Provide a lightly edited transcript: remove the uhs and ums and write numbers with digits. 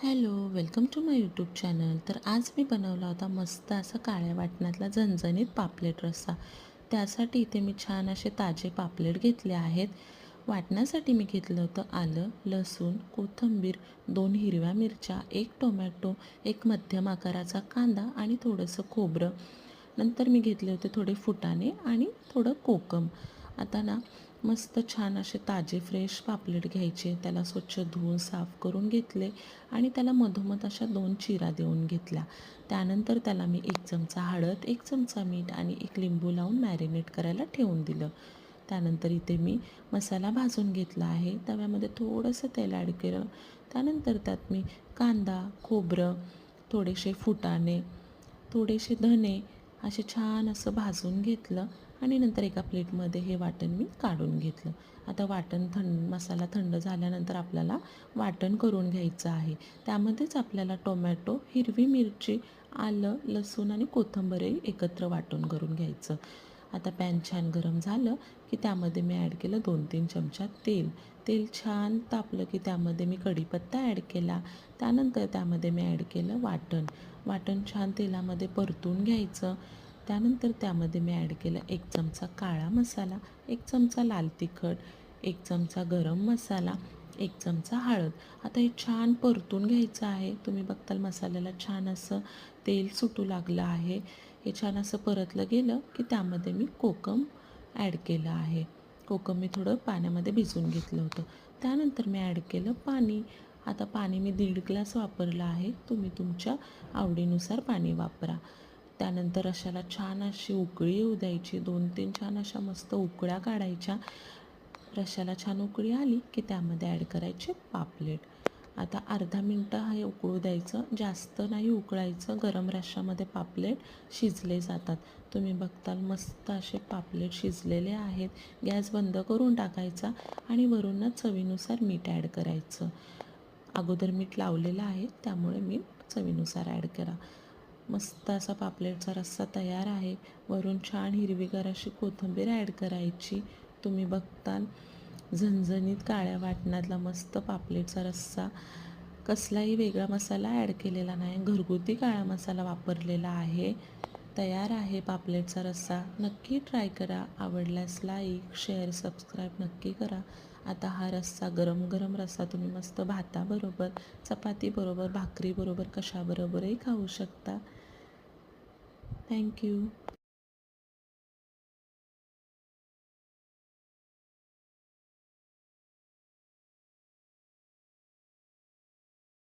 Hello, welcome to my YouTube channel. तर आज मी बनवला होता मस्त असा काळ्या वाटणातला झणझणीत पापलेट रस्सा. त्यासाठी इथे मी छान असे ताजे पापलेट घेतले आहेत. वाटण्यासाठी मी घेतलं होतं आलं, लसूण, कोथिंबीर, 2 हिरव्या मिरच्या, 1 टोमॅटो, 1 मध्यम आकाराचा कांदा आणि थोडंसं खोबरं. नंतर मी घेतले होते थोडे फुटाणे आणि थोडं कोकम. आता ना मस्त छान असे ताजे फ्रेश पापलेट घ्यायचे. त्याला स्वच्छ धुवून साफ करून घेतले आणि त्याला मधोमध अशा 2 चिरा देऊन घेतल्या. त्यानंतर त्याला मी 1 चमचा हळद, 1 चमचा मीठ आणि 1 लिंबू लावून मॅरिनेट करायला ठेवून दिलं. त्यानंतर इथे मी मसाला भाजून घेतला आहे. तव्यामध्ये थोडंसं तेल ॲड केलं. त्यानंतर त्यात मी कांदा, खोबरं, थोडेसे फुटाणे, थोडेसे धने असे छान असं भाजून घेतलं आणि नंतर एका प्लेटमध्ये हे वाटण मी काढून घेतलं. आता मसाला थंड झाल्यानंतर आपल्याला वाटण करून घ्यायचं आहे. त्यामध्येच आपल्याला टोमॅटो, हिरवी मिरची, आलं, लसूण आणि कोथिंबीरही एकत्र वाटून करून घ्यायचं. आता पॅन छान गरम झालं की त्यामध्ये मी ॲड केलं 2-3 चमचा तेल. तेल छान तापलं की त्यामध्ये मी कढीपत्ता ॲड केला. त्यानंतर त्यामध्ये मी ॲड केलं वाटण. वाटण छान तेलामध्ये परतून घ्यायचं. त्यानंतर त्यामध्ये मी ॲड केलं 1 चमचा काळा मसाला, 1 चमचा लाल तिखट, 1 चमचा गरम मसाला, 1 चमचा हळद. आता हे छान परतून घ्यायचं आहे. तुम्ही बघताल मसाल्याला छान असं तेल सुटू लागलं आहे. हे छान असं परतलं गेलं की त्यामध्ये मी कोकम ॲड केलं आहे. कोकम मी थोडं पाण्यामध्ये भिजवून घेतलं होतं. त्यानंतर मी ॲड केलं पाणी. आता पाणी मी 1.5 ग्लास वापरलं आहे. तुम्ही तुमच्या आवडीनुसार पाणी वापरा. त्यानंतर रश्श्याला छान अशी उकळी येऊ द्यायची. 2-3 छान अशा मस्त उकळ्या काढायच्या. रश्श्याला छान उकळी आली की त्यामध्ये ॲड करायचे पापलेट. आता अर्धा मिनटं हे उकळू द्यायचं. जास्त नाही उकळायचं. गरम रश्श्यामध्ये पापलेट शिजले जातात. तुम्ही बघताल मस्त असे पापलेट शिजलेले आहेत. गॅस बंद करून टाकायचा आणि वरूनच चवीनुसार मीठ ॲड करायचं. अगोदर मीठ लावलेलं आहे त्यामुळे मीठ चवीनुसार ॲड करा. मस्त असा पापलेटचा रस्सा तयार आहे. वरून छान हिरवीगार अशी कोथिंबीर ॲड करायची. तुम्ही बघताल झणझणीत काळ्या वाटणातला मस्त पापलेटचा रस्सा. कसलाही वेगळा मसाला ॲड केलेला नाही. घरगुती काळा मसाला वापरलेला आहे. तयार आहे पापलेटचा रस्सा. नक्की ट्राय करा. आवडल्यास लाईक, शेअर, सबस्क्राईब नक्की करा. आता हा रस्सा गरम गरम रस्सा तुम्ही मस्त भाताबरोबर, चपातीबरोबर, भाकरीबरोबर कशाबरोबरही खाऊ शकता. थँक्यू.